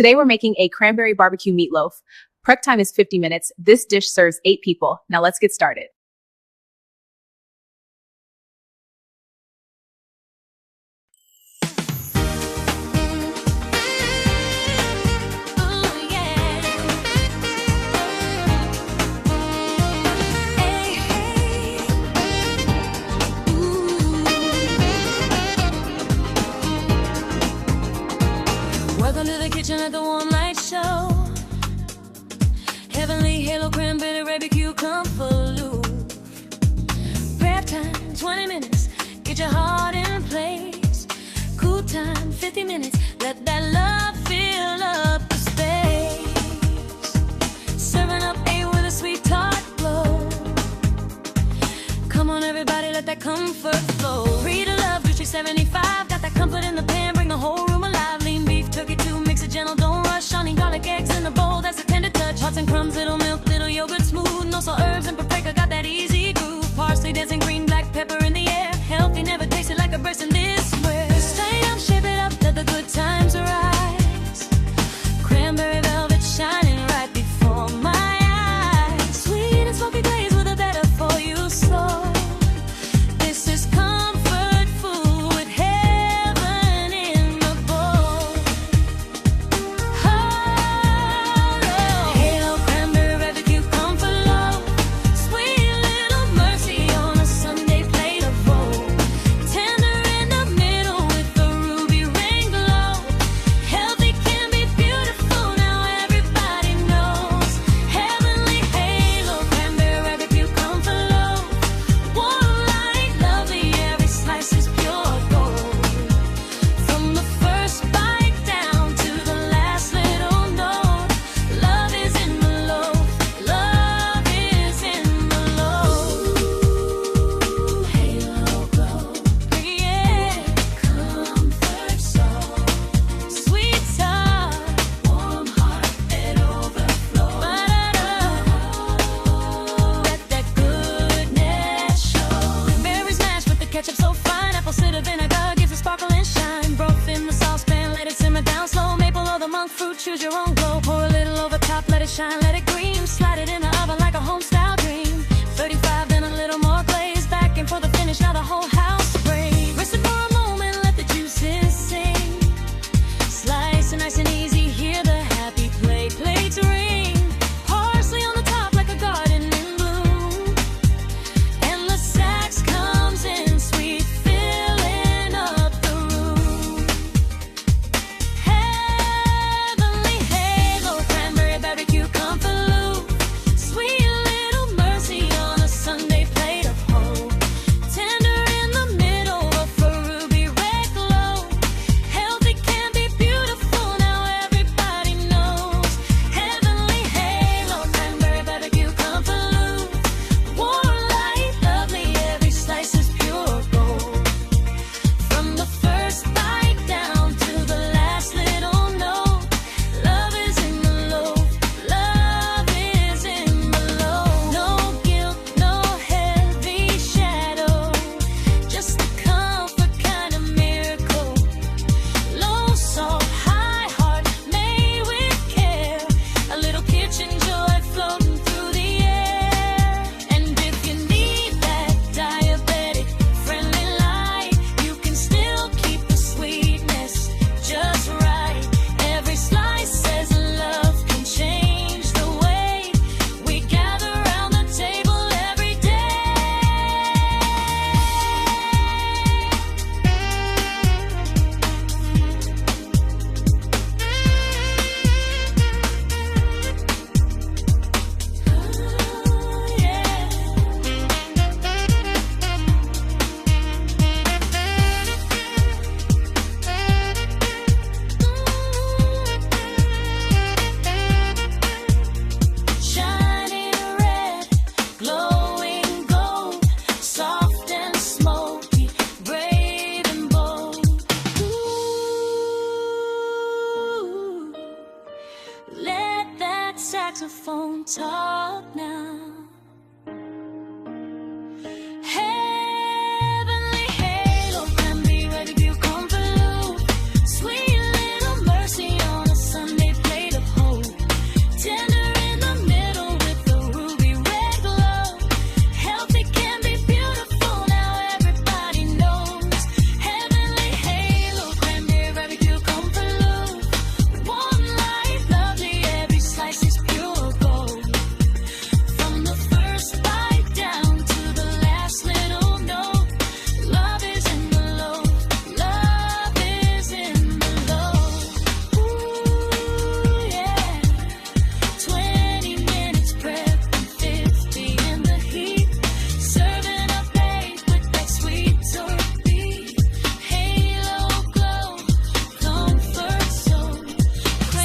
Today we're making a cranberry barbecue meatloaf. Prep time is 50 minutes. This dish serves 8 people. Now let's get started. Welcome to the kitchen at the One Light Show. Heavenly halo cranberry barbecue confaloo. Prep time 20 minutes. Get your heart in place. Cool time 50 minutes. Let that love fill up the space. Serving up 8 with a sweet tart glow. Come on everybody, let that comfort flow. Read a love, Gucci 75. Got that comfort in the pan, bring the whole room alive. Lean beef, turkey too, mix it gentle, don't rush. Onion, garlic, eggs in the bowl, that's a tender touch. Hearts and crumbs, little milk, little yogurt, smooth. No salt, herbs and paprika, got that easy groove. Parsley, dancing green, black pepper in the air. Healthy, never tasted like a burst in this square. Stay up, shape it up, let the good times rise. Cranberry velvet shining right before my eyes. Sweet and smoky glaze with a better for you soul. This is comfort food with heaven in the bowl. Halo cranberry barbecue comfort low. Sweet little mercy on a Sunday plate of roll. Tender in the middle with the ruby ring glow. Healthy can be beautiful, now everybody knows. Heavenly halo cranberry barbecue comfort low. Warm light, lovely, every slice is pure gold. From the first bite down to the last little note, love is in the loaf, love is in the loaf. Halo glow, yeah, comfort soul, sweet tart, warm heart that overflows. Let that goodness show. Berries mashed with the ketchup so fine, apple cider vinegar gives a sparkle and shine. Broth in the saucepan, let it simmer down slow. Maple or the monk fruit, choose your own glow. Pour a little over top, let it shine, let it gleam. Slide it in the oven like a home style dream. 35, then a little more glaze. Back and for the finish, now the whole house sprays. Rest it for a moment, let the juices sing. Slice and nice and easy, hear the happy plates ring. Parsley on the top like a garden in bloom. And the sax comes in sweet, filling up the room. Heavenly halo cranberry barbecue comfort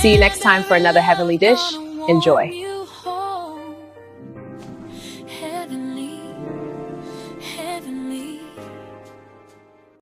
See you next time for another heavenly dish. Enjoy.